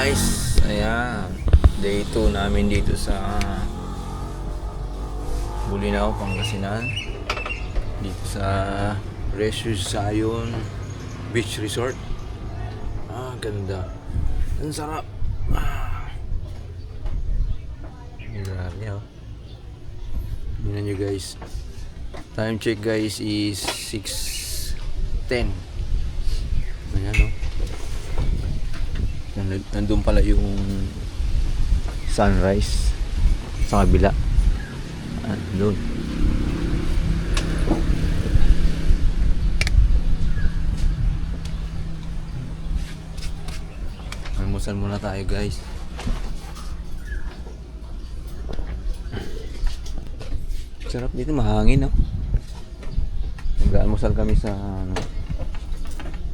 guys, ayan, day 2 namin dito sa Bulinaw, Pangasinan, dito sa Precious Zion Beach Resort. Ganda, ang sarap. Grabe, oh. Tingnan nyo guys, time check guys is 6:10. Ayan, oh. Nandun pala yung sunrise sa kabila. Doon. Almusal muna tayo guys. Sarap dito, mahangin, no? Mag-almusal kami sa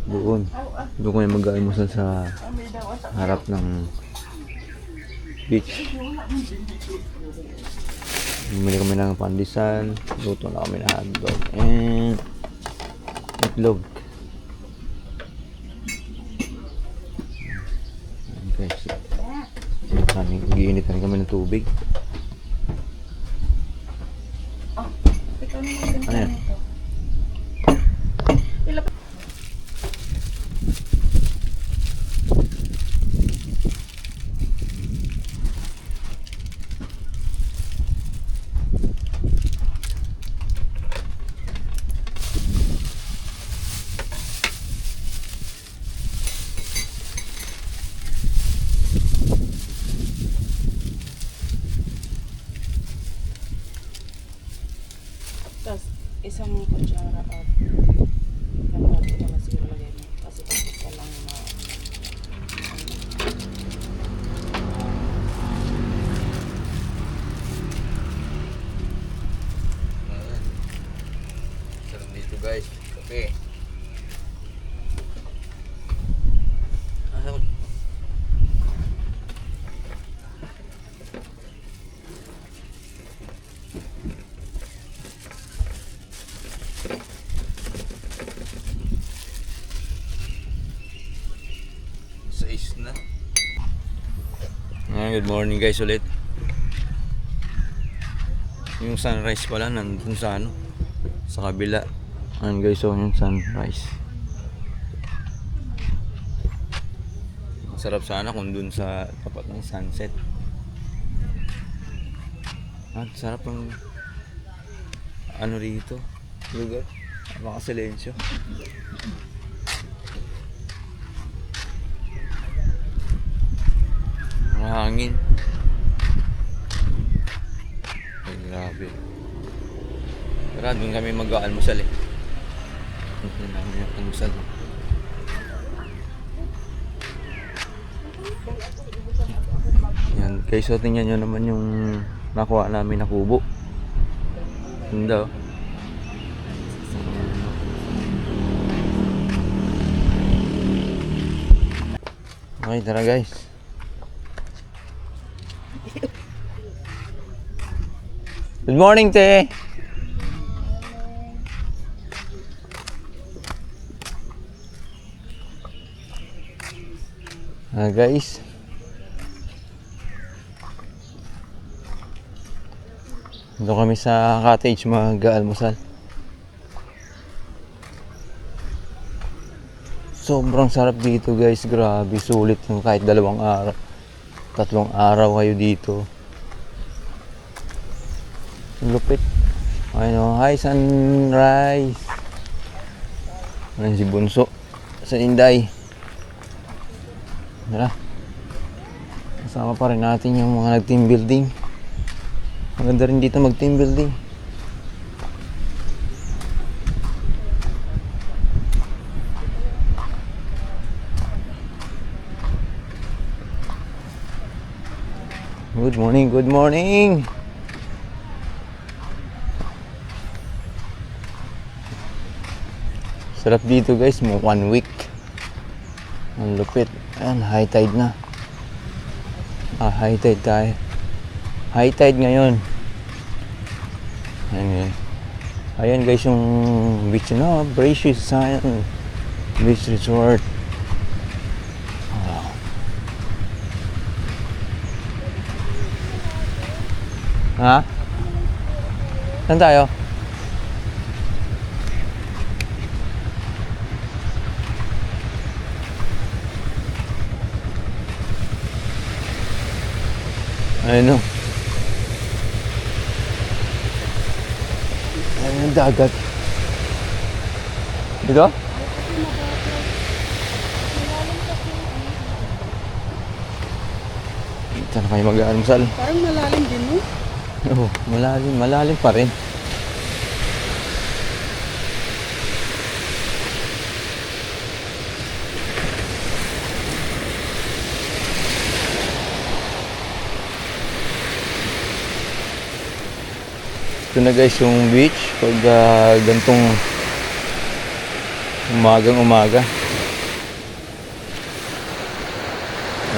doon kami mag-almusal sa harap ng beach. Bumili kami ng pandesal, luto na kami ng hotdog and itlog. Guys, giinitan kami ng tubig. Ano yan? Tapos, isang kutsara at kalahati na lang siguro lagay mo. Kasi pag isa lang na Sarap dito guys, kape. Na. Good morning guys ulit. Yung sunrise pala nandun sa sa kabila. Ayan guys, so yung sunrise. Sarap sana kung dun sa tapat ng sunset. At sarap ng rito lugar. Makasilensyo. Hangin. Ay, grabe. Tara, doon kami mag-almusal eh. Doon namin yung almusal. Yan, guys, so tingnan nyo naman yung nakuha namin na kubo. Ganda, oh. Okay, tara guys. Good morning, te. Guys. Dito kami sa cottage mag-almusal. Sobrang sarap dito, guys. Grabe, sulit yung kahit 2 araw. 3 araw kayo dito. Lupit. Ayun, hi sunrise. Ayun si Bunso sa Inday. Tara. Kasama pa rin natin yung mga nag-team building. Maganda rin dito mag-team building. Good morning, good morning. Sarap dito guys, mo 1 week. Ang lupit. Ayan, high tide na. High tide tayo. High tide ngayon. Ayan, ayan guys yung beach na, Precious Zion Beach Resort. Ha? Saan tayo? Ayun o. Ayun yung dagat. Dito? Dito na kayo mag-almusal. Parang malalim din, no? Oo, malalim, malalim pa rin. Ito na guys yung beach pag gantong umagang umaga.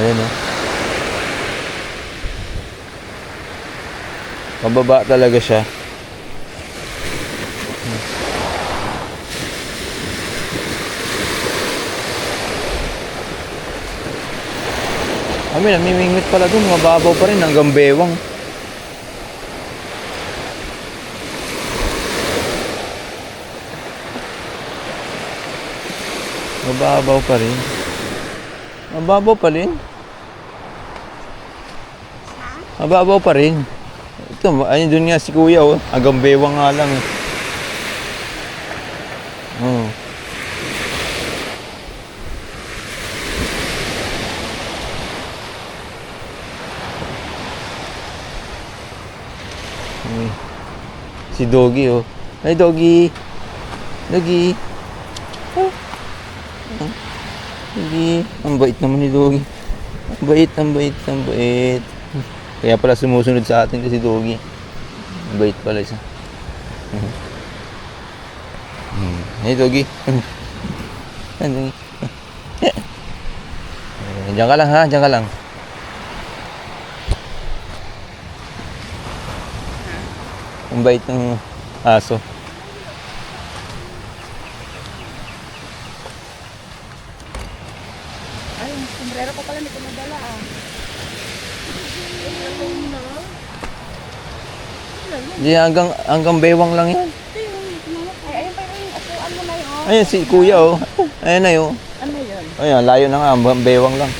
Ayan o. Pababa talaga siya. Kami namimingwit pala dun, mababaw pa rin hanggang bewang. Mababaw pa rin. Mababaw pa rin. Mababaw pa rin. Ito, ayun doon nga si kuya oh. Hanggang bewang nga lang eh. Oh. Si Doggy oh. Ay Doggy. Doggy. Oh. Oh. Doggy. Ang bait naman ni Doggy. Ang bait, ang bait, ang bait. Kaya pala sumusunod sa atin kasi Doggy. Ang bait pala siya. Hey Doggy. Hey Doggy. Diyan ka lang ha, diyan ka lang. Ang bait ng aso. Ay, yung sombrero ko pala hindi ko nadala ah. Di hanggang bewang lang yan. Ay, ayun pa yung asuan mo na yun. Ayun si kuya oh. Ayun na yun. Ano yun? Ayun, layo na nga, hanggang bewang lang.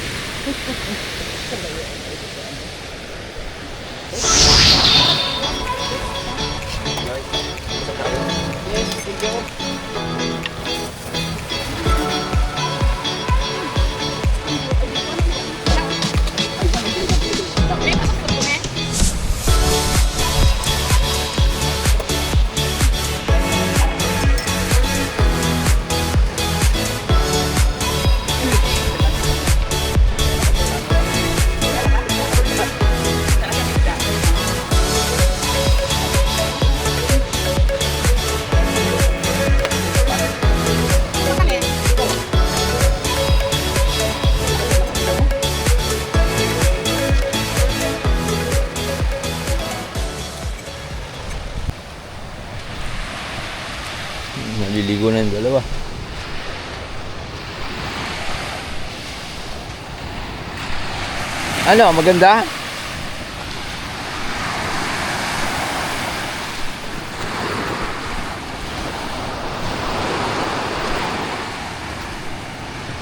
Naliligo na yung dalawa. Ano, maganda?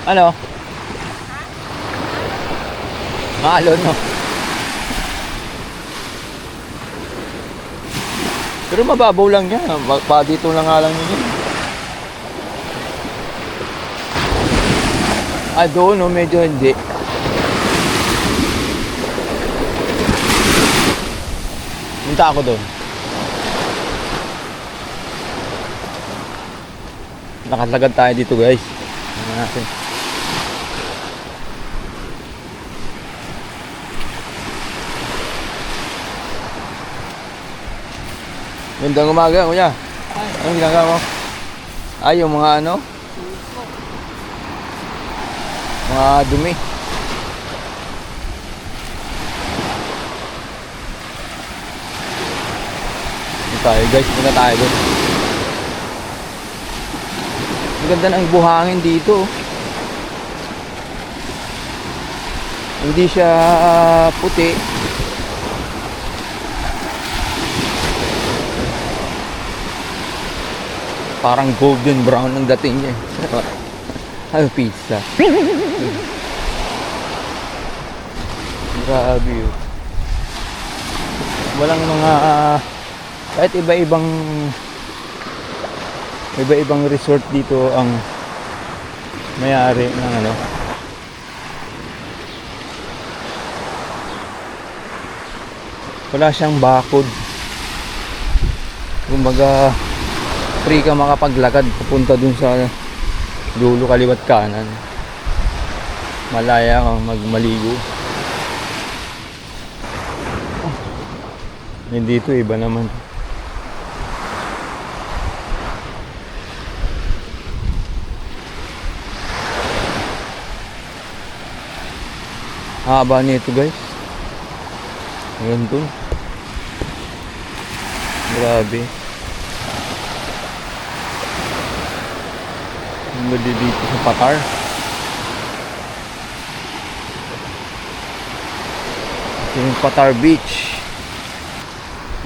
Ano? Malo, no? Pero mababaw lang yan. Pa dito lang nga lang yun. Ah, doon, no? Medyo hindi. Punta ako doon. Nakalagad tayo dito, guys. Ano natin? Gandang umaga, kuya. Anong ginagawa mo? Ay, yung mga ano? Mga dumi. Punta tayo, guys. Punta tayo doon. Ang ganda ng buhangin dito. Hindi siya puti. Parang golden brown ang dating niya. Ay, pizza. Grabe yun. Walang mga kahit iba-ibang resort dito ang may-ari ng ano. Wala siyang bakod. Kumbaga free ka makapaglakad papunta dun sa dulo kaliwat kanan. Malaya kang magmaligo. Dito iba naman. Haba nito guys. Ganito. Grabe. Ang ganda dito sa Patar. Ito yung Patar Beach.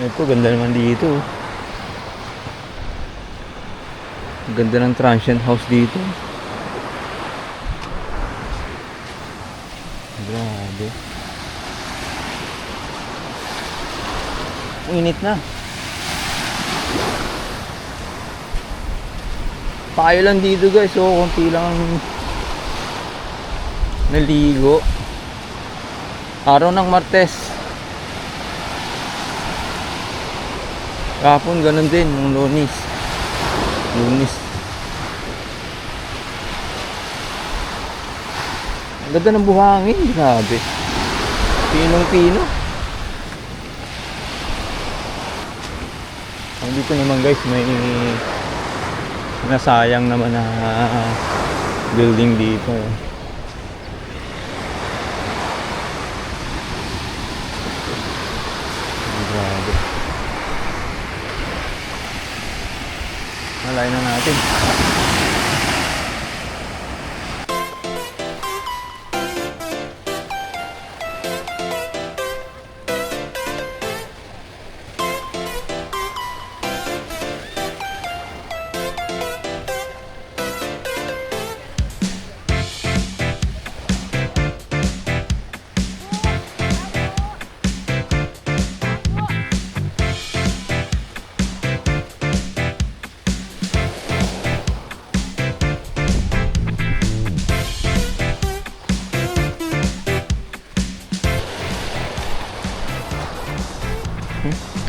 Ito, ganda naman dito. Ganda ng transient house dito. Grabe. Init na. Payo lang dito guys. So, konti lang ang naligo. Araw ng Martes. Kahapon ganun din, nung Lunes. Ang ganda ng buhangin, grabe. Pinong-pino. Dito naman guys, may nasayang naman na building dito. Grabe. Malay na natin.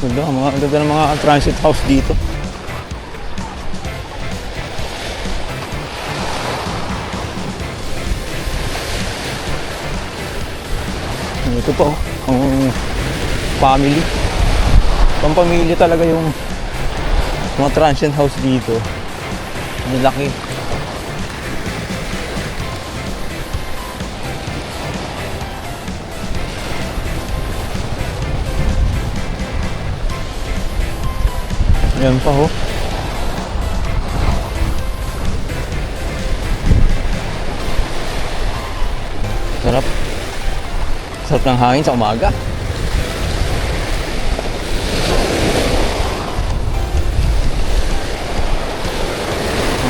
Ganda, ganda ng mga transit house dito. Ito pa oh, ang family. Pampamilya talaga yung mga transient house dito. Ang laki. Yan pa ho. Sarap. Sarap ng hangin sa umaga.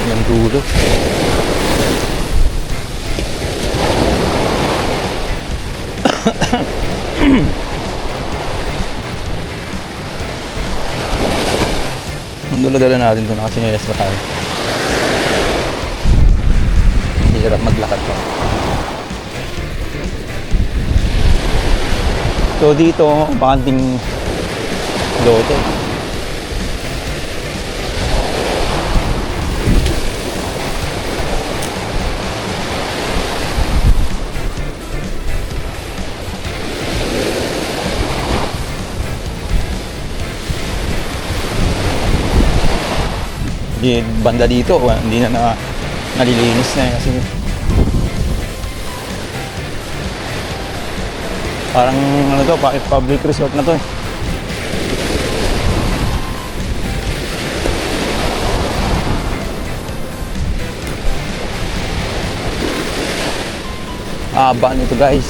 Yan dulo. Dala-dala natin ito, nakasinelas pa tayo. Hirap maglakad pa. So dito, bakanting lote. Di banda dito, hindi na nalilinis na kasi parang ano to, public resort na to eh. Haba nito guys.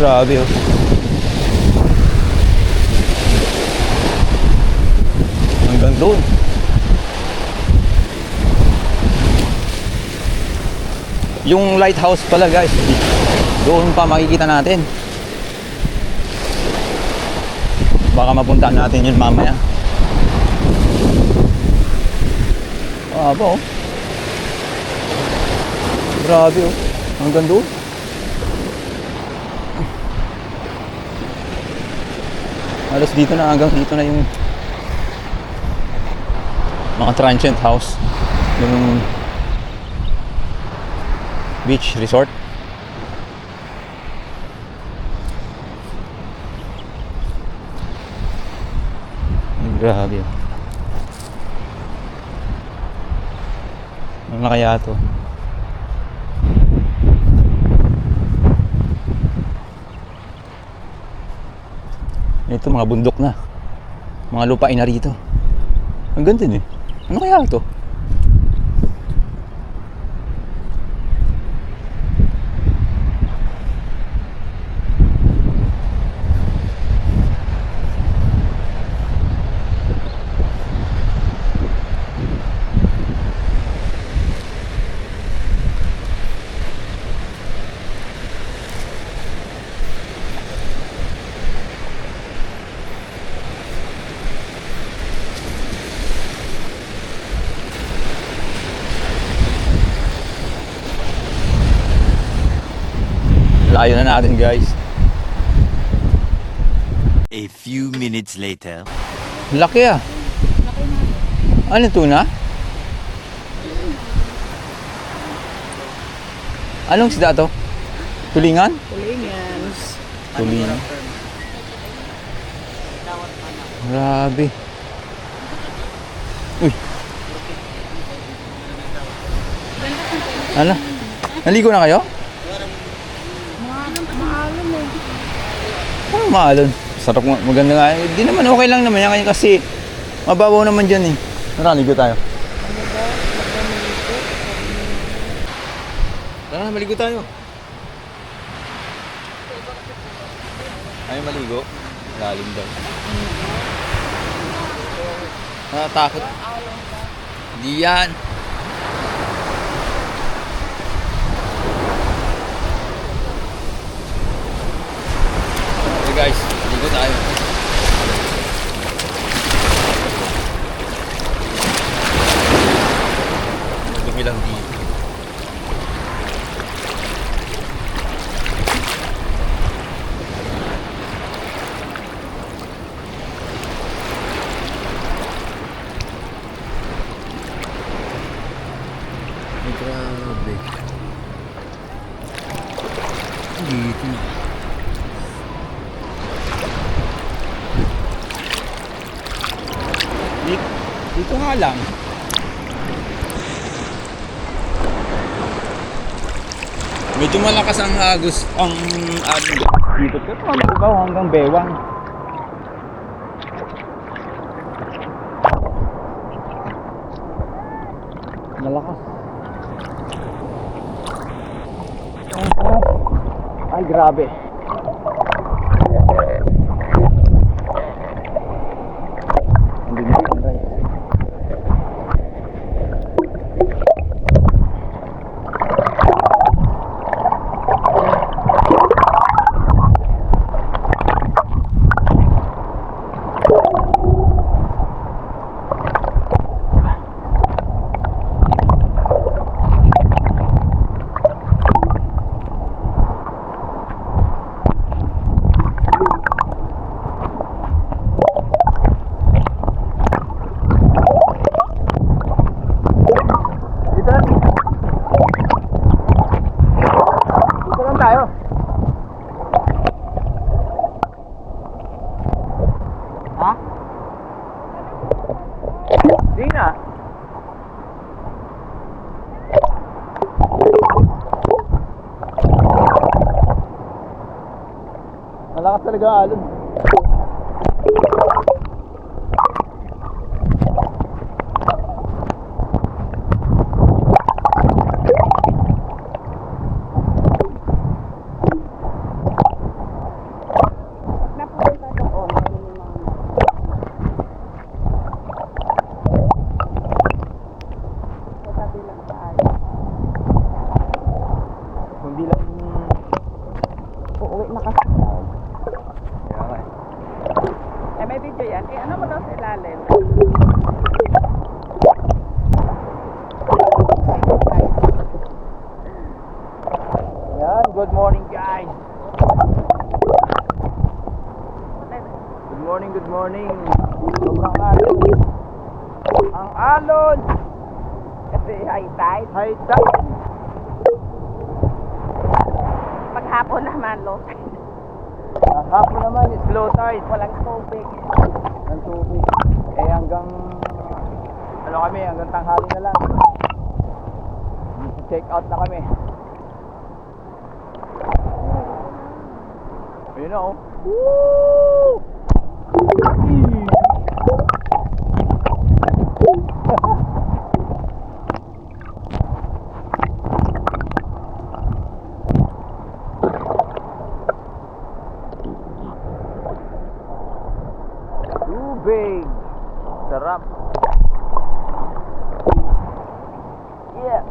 Grabe oh. Hanggang doon. Yung lighthouse pala guys, doon pa makikita natin. Baka mapuntaan natin yun mamaya. Oh. Grabe oh. Hanggang doon. Halos dito na, hanggang dito na yung mga transient house. Yung beach resort. Grabe. Ano na kaya to? Ito mga bundok na. Mga lupain na rito. Ang ganda din eh. Ano kaya to? Layo na natin guys. A few minutes later. Laki ah. Ano tuna? Anong isda to? Tulingan? Tulingan. Tulingan. Grabe. Uy. Ano? Naligo na kayo? Ano maalon? Sarap mo, maganda nga. Hindi naman okay lang naman yan kasi mababaw naman dyan eh. Naligo tayo. Tara na, maligo tayo. Ayaw maligo? Lalim daw. Natatakot. Hindi yan. Okay guys, maligo tayo. Madumi lang dito. Grabe. Dito na. Dito nga lang. Medyo malakas ang agos ang dito ka hanggang bewang. Malakas. Ay, grabe. Hindi na guys. Malakas talaga alon. Kabilang tayo. Kundi lang Uuwi na kasi. kaya nga eh. Eh, may video yan. Eh, ano mo daw sa ilalim? Yan, good morning guys. Good morning, good morning. Sobrang alon. Ang alon. Kasi high tide. High tide. Paghapon naman, low tide. Ang hapon naman is low tide. Walang tubig. Ng tubig. Eh hanggang ano kami, hanggang tanghali na lang. Check out na kami. Ayun na oh. Woo! Tubig. Sarap. Yeah.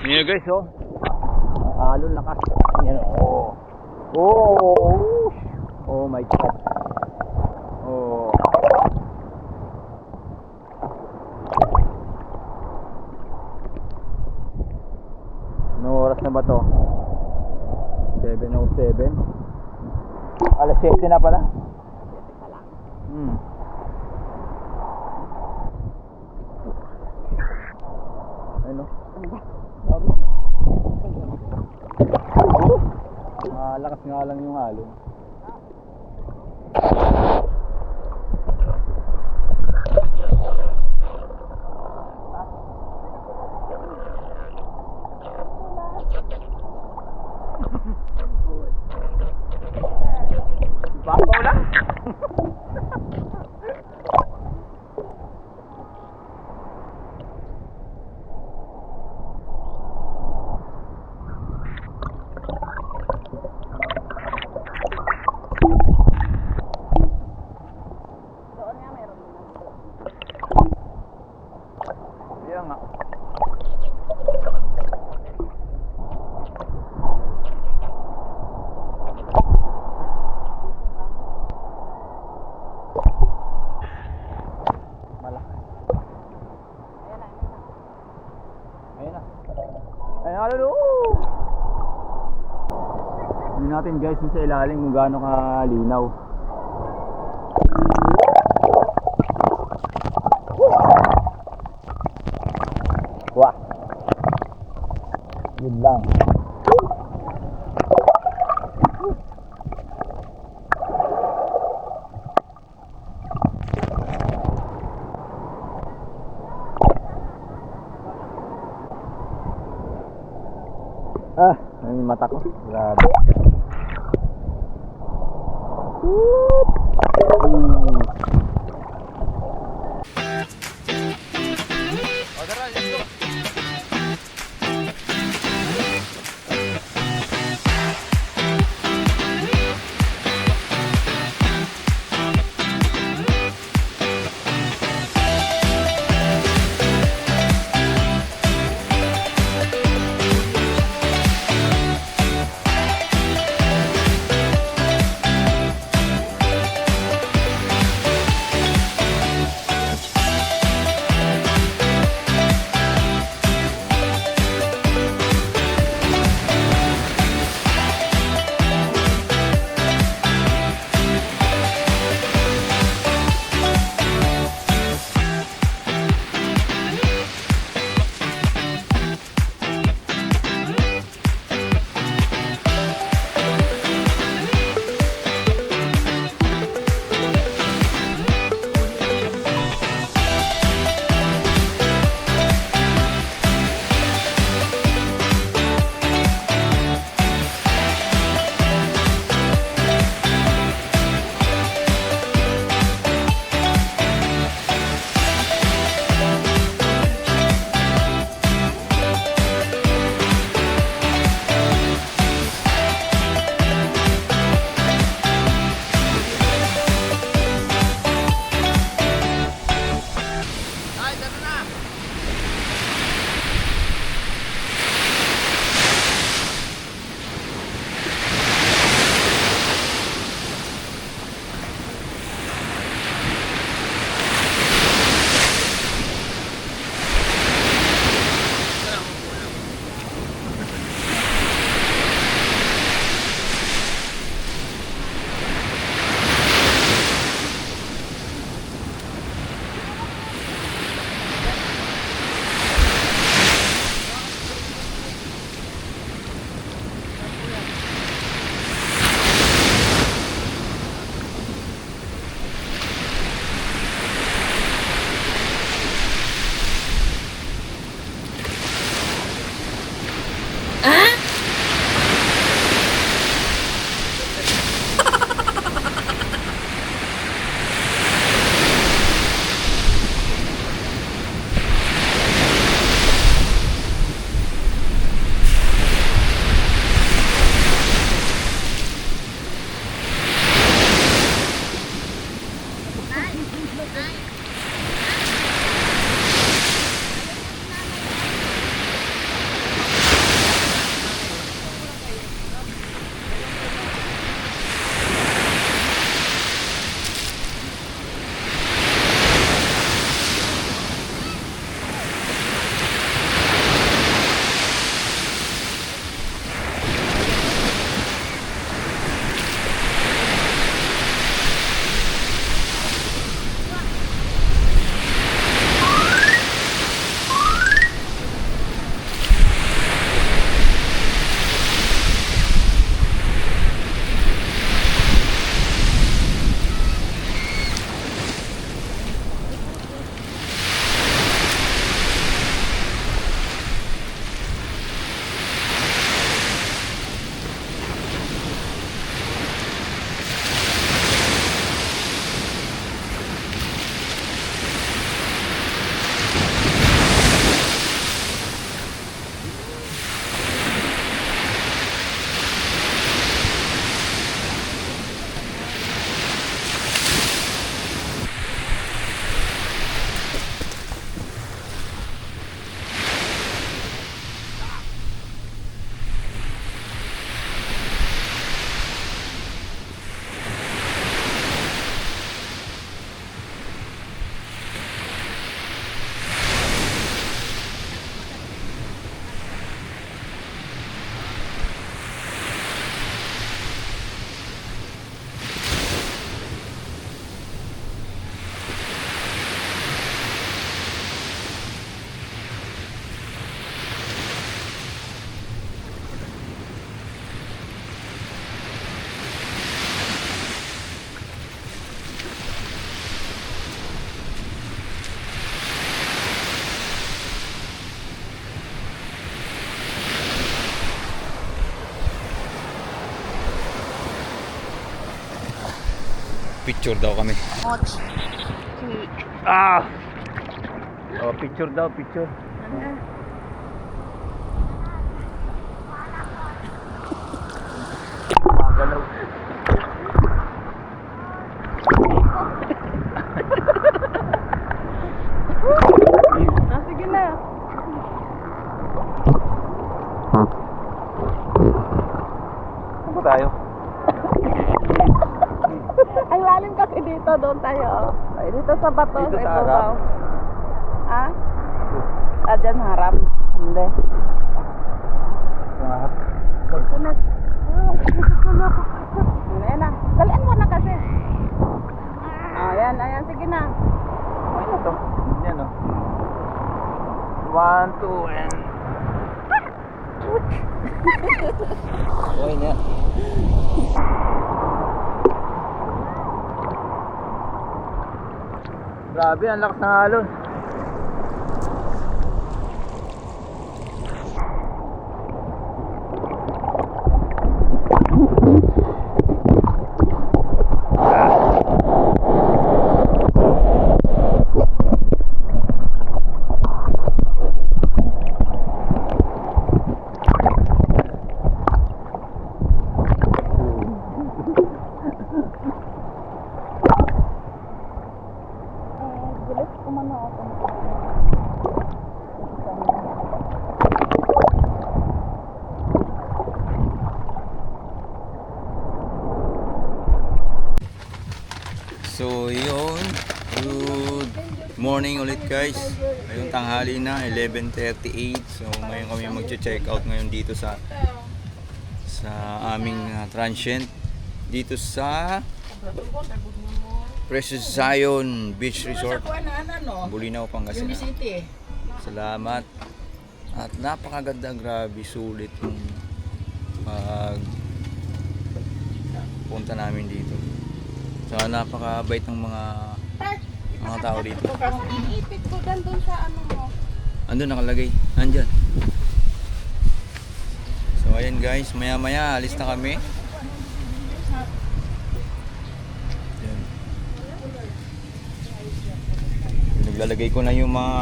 Yan guys, oh. Ang alon lakas. Yan, oh. Oh. Oh my God. Oh. Anong oras na ba to? 7:07. Alas 7 na pala. Ano? Lakas nga lang yung alon. Babaw lang. Ayan nga. Malaki. Ayan na. Ayan na, lalo. Hindi natin guys sa ilalim kung gaano kalinaw. Wah. Yun lang. Ang mata ko. Grabe. Picture daw kami. Watch. Ah! Oh, picture daw, picture. Magalaw. Sige na. Saan ba tayo? Ang lalim kasi dito, doon tayo. Ay, dito sa bato. Dito sa ibabaw. harap? Ah? Ah, dyan harap. Hindi. Ito na. Ayan na. Dalian mo na kasi. Ayan, ayan. Sige na. Ano to? Yan o. 1, 2, and... Okay niya. Grabe, ang lakas ng alon. Bilis umano ako. So yun, good morning ulit guys. Ngayong tanghali na, 11:38. So ngayon kami magche-check out ngayon dito sa aming transient dito sa Precious Zion Beach Resort, Bulinaw, Pangasinan. Salamat. At napakaganda, grabe, sulit yung punta namin dito. So napakabait ng mga tao dito. Iniipit ko doon sa ano mo. Andun nakalagay, andyan. So ayan guys, maya maya alis na kami. Ayan. Naglalagay ko na yung mga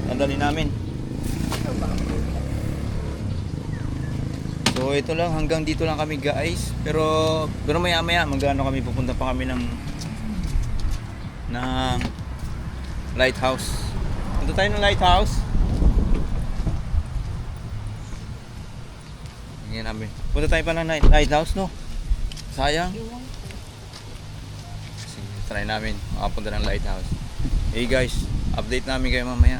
sandali namin. So ito lang, hanggang dito lang kami guys. Pero maya maya magano kami, pupunta pa kami ng lighthouse. Punta tayo ng lighthouse. Tingnan namin. Punta tayo pa ng lighthouse, no? Sayang. Sige, try namin makapunta ng lighthouse. Hey guys, update namin kayo mamaya.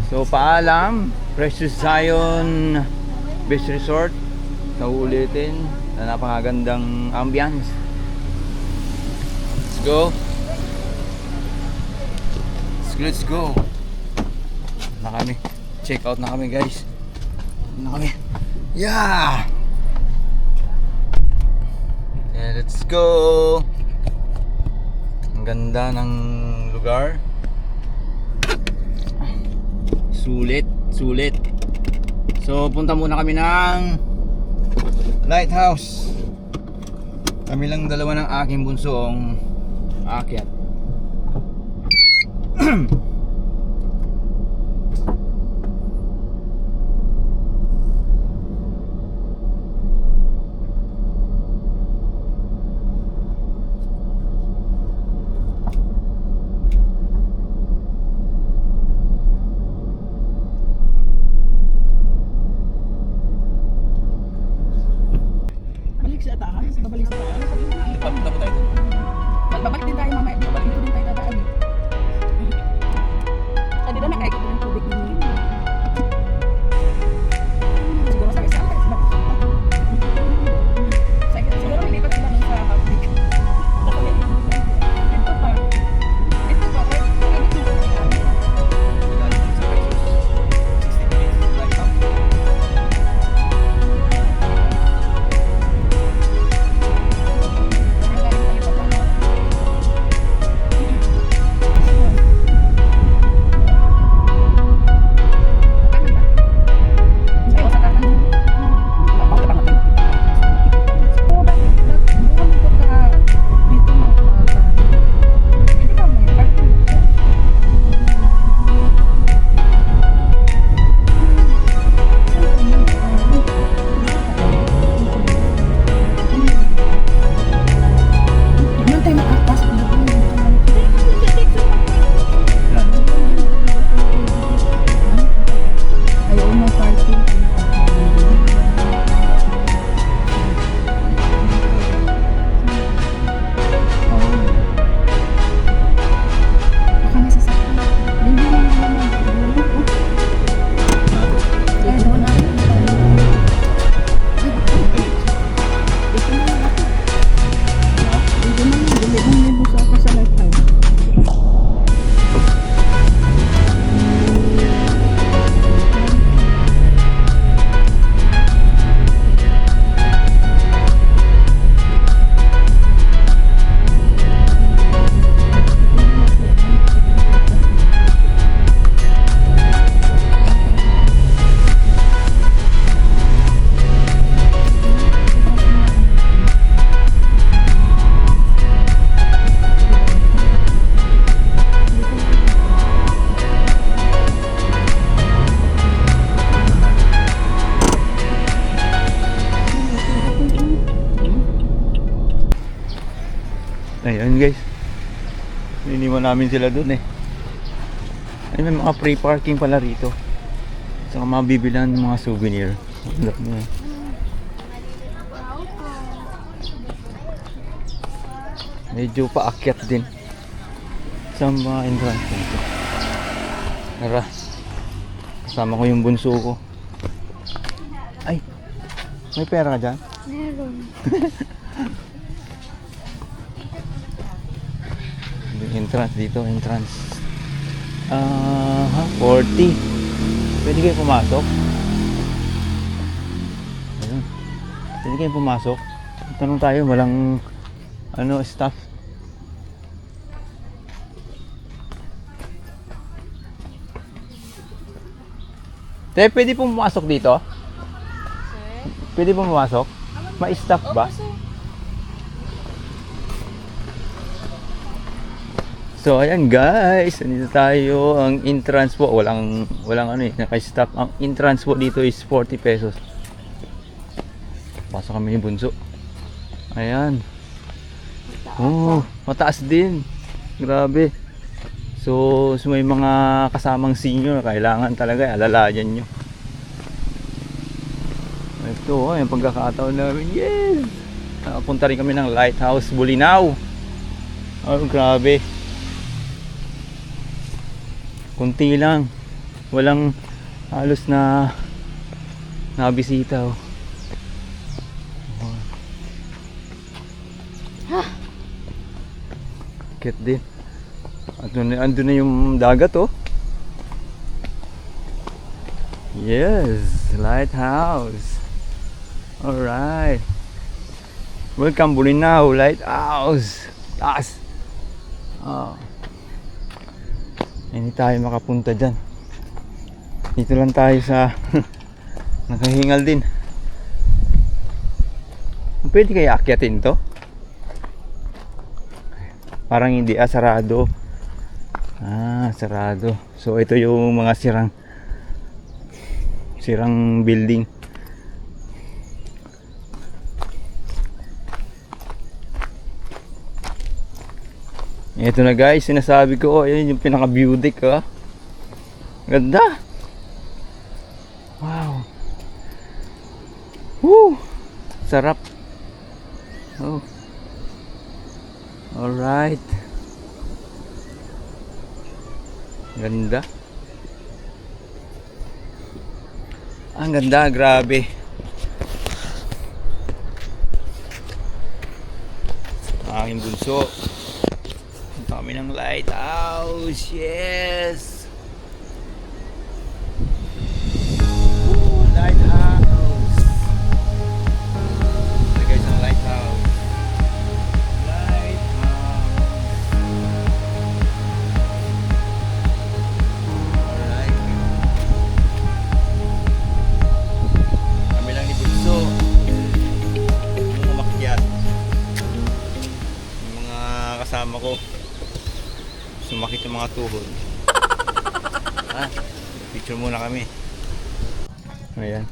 So paalam, Precious Zion Beach Resort. Nauulitin na napakagandang ambience. Let's go. Let's go. Na kami. Check out na kami guys. Na kami. Yeah. Okay, let's go. Ang ganda ng lugar. Sulit, sulit. So punta muna kami ng lighthouse. Kami lang dalawa ng aking bunsong aakyat. Balik sa taas. Babalik sa taas. Punta po tayo. Babalik din tayo mamaya. Babalik din tayo dadaan. Ayan guys. Iniwan namin sila dun eh. Ay, may mga free parking pala rito. Saka mabibilan ng mga souvenir. Ang dami. Medyo paakyat din sa mga entrance dito. Tara. Kasama ko yung bunso ko. Ay, may pera ka dyan? Meron. Yung entrance dito, entrance. 40. Pwede kayo pumasok? Ayun. Pwede kayo pumasok? Tanong tayo, walang staff. Te, pwede pong pumasok dito? Pwede pong pumasok? May staff ba? So ayan guys, nandito tayo. Ang entrance po, walang naka-stop. Ang entrance po dito is 40 pesos. Pasok kami ni bunso. Ayan. Oh, mataas din. Grabe. So may mga kasamang senior, kailangan talaga alalayan nyo. Ito, yung pagkakataon namin. Yes! Nakapunta rin kami ng Lighthouse Bolinao. Oh, grabe. Kunti lang. Walang halos na bisita. Oh. Kit din. Andun na yung dagat oh. Yes, Lighthouse. Alright. Welcome Bolinao Lighthouse. Taas. Oh. Hindi tayo makapunta dyan. Dito lang tayo sa nakahingal din. Pwede kaya akyatin to? Parang hindi, sarado. Sarado. So ito yung mga sirang building. Ito na guys, sinasabi ko, ayun yung pinaka-view deck, oh. Ganda. Wow. Woo! Sarap. Oh. Alright. Ganda. Ang ganda, grabe. Aking bunso. Punta kami ng Lighthouse. Yes! Woo, Lighthouse. Ito guys ang Lighthouse. Alright. Kami lang ni bunso. Yung umakyat. Yung mga kasama ko. Sumakit yung mga tuhod. Picture muna kami. Ayan.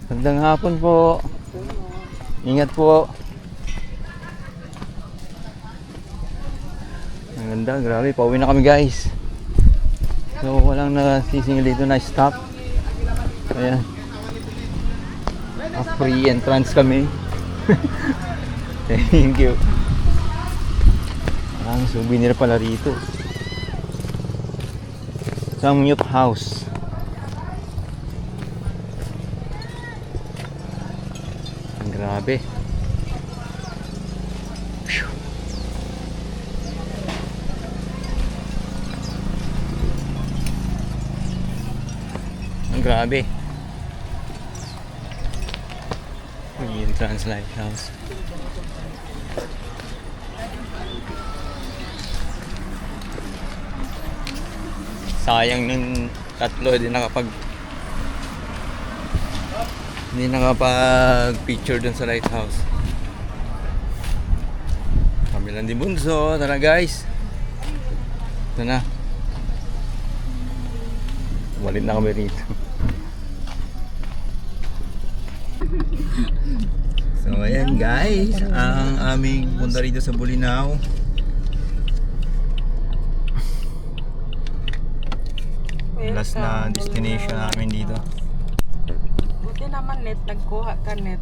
Magandang hapon po. Ingat po. Ang ganda, grabe. Pauwi na kami guys. So walang nasisingil dito na stop. Ayan. Free entrance kami. Thank you. Ang souvenir pala rito. Samyup House. Ang grabe. Phew. Ang grabe. Yung Trans Lighthouse. Sayang ng tatlo hindi nakapag picture dun sa Lighthouse. Kami lang din bunso. Tara guys, ito na, walit na kami rito. So ayan guys, ang aming punta rito sa Bolinao. Last na destination namin dito. Buti naman net, nagkuha ka net.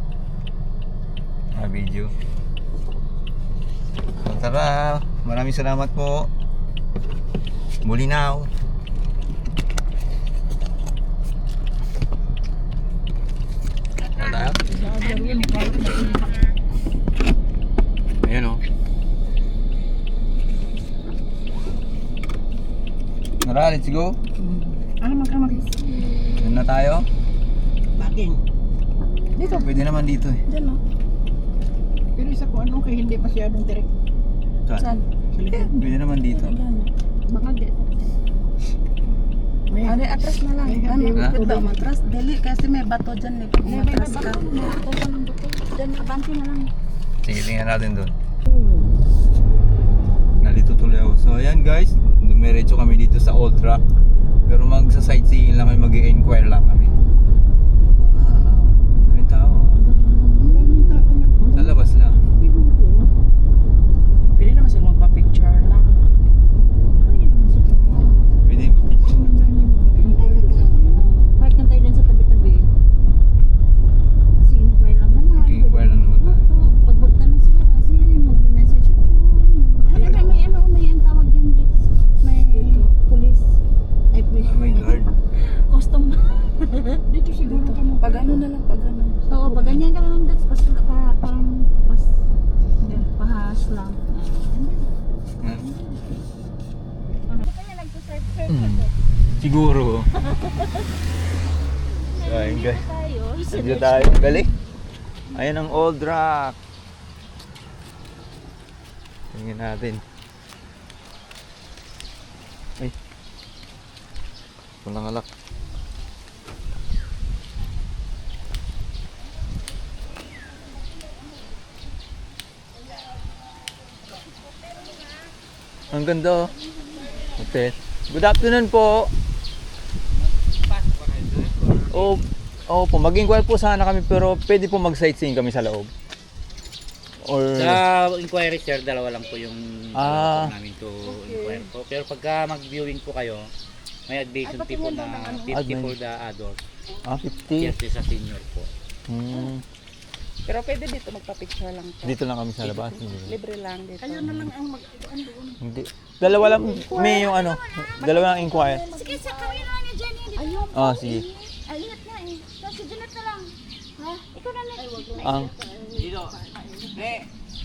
Video. So tara, maraming salamat po. Bolinao. Tara. Ayan o. Tara, let's go. Ano magkamagis? Doon na tayo. Bakit? Dito. Pwede naman dito eh. Diyan no? Pero sa kung ano kay hindi masyadong direct. Saan? Sa likod. Pwede naman dito. Diyan. Baka di. May Ano, atras na lang. May Ano, Ha? bakit ba matras? Dili, kasi may bato dyan eh. Kung may matras ka. bato. May bato ka ng bato. Diyan, abante na lang. Sige, tingnan natin doon. Nalito tuloy ako. So ayan guys, dumiretso kami dito sa Old Track. Pero magsa-sightseeing lang kami, mag-i-inquire lang kami. May tao. Maraming tao na. Sa labas lang. Siguro. Pwede naman sila magpa-picture lang. Pwede naman siguro. Pwede ba? Park na tayo dyan sa tabi-tabi. Inquire lang naman. Mag-i-inquire lang naman tayo. Pag magtanong sila kasi mag-message ako. May ang tawag yan dito. May police. Ay, police. Oh my God. Custom. Dito siguro ka mo. Pag ano na lang, pag ano. Oo, pag ganyan ka lang dito. Parang pahas lang. Siguro. So ayun guys. Dito tayo. Galing. Ayan ang Old Rock. Tingnan natin. Ay. Walang alak. Ang ganda oh. Hotel. Good afternoon po. Po, mag-inquire po sana kami pero pwede po mag-sightseeing kami sa loob. Or Sa inquiry sir, dalawa lang po yung Ah. namin to inquire po. Pero pagka mag-viewing po kayo, may admission fee po na 50 for the adult, 50. 30 sa senior po. Pero pwede dito magpa-picture lang po. Dito lang kami sa labas. Libre lang dito. Kayo na lang ang mag-doon doon. Hindi. Dalawa lang may yung ano, dalawa lang inquire. Sige, sa kawin na niya, Jenny. Ayun. Sige. Ayun na eh. Kasi Janet na lang. Ha? Ikaw na lang. Ang Dito, pre,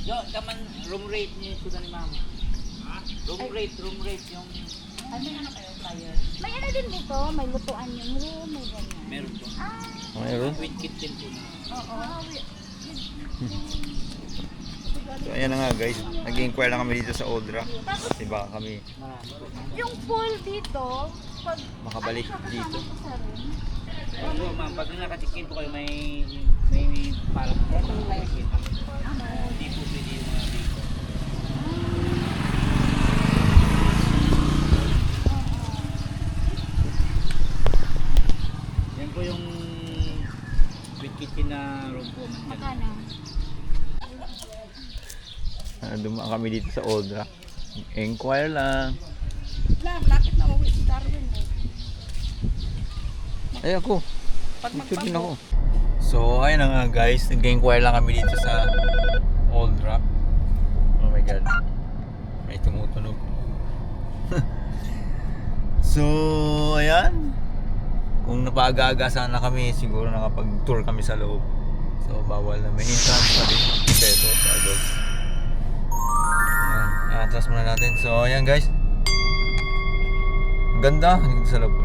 yo, kaman room rate niyo suda ni ma'am. Room rate yung May ano din dito. May lutuan yung room. May ganyan. meron po. mayroon. With kitchen po na. So ayan na nga guys, nag-inquire lang kami dito sa Old Rock. Kasi baka kami Yung pool dito, pag makabalik dito. sa room, So ma'am, pag naka-check-in po kayo, may parang nakikita. Hindi po pwede yung mga dito. Yan po yung with kitchen na room po. magkano? Dumaan kami dito sa Old Rock. Inquire lang. Lapit na mawi si Darwin eh. Ay ako. Pag Picture din magpambo. ako. So ayun na nga guys, nag-inquire lang kami dito sa Old Rock. Oh my God. May tumutunog. So ayan. Kung napag-aga sana kami, siguro nakapag-tour kami sa loob. So bawal na. May entrance pa din. Peso sa adult. Ayan. Atras muna natin. So ayan guys. Ang ganda. Dito sa loob.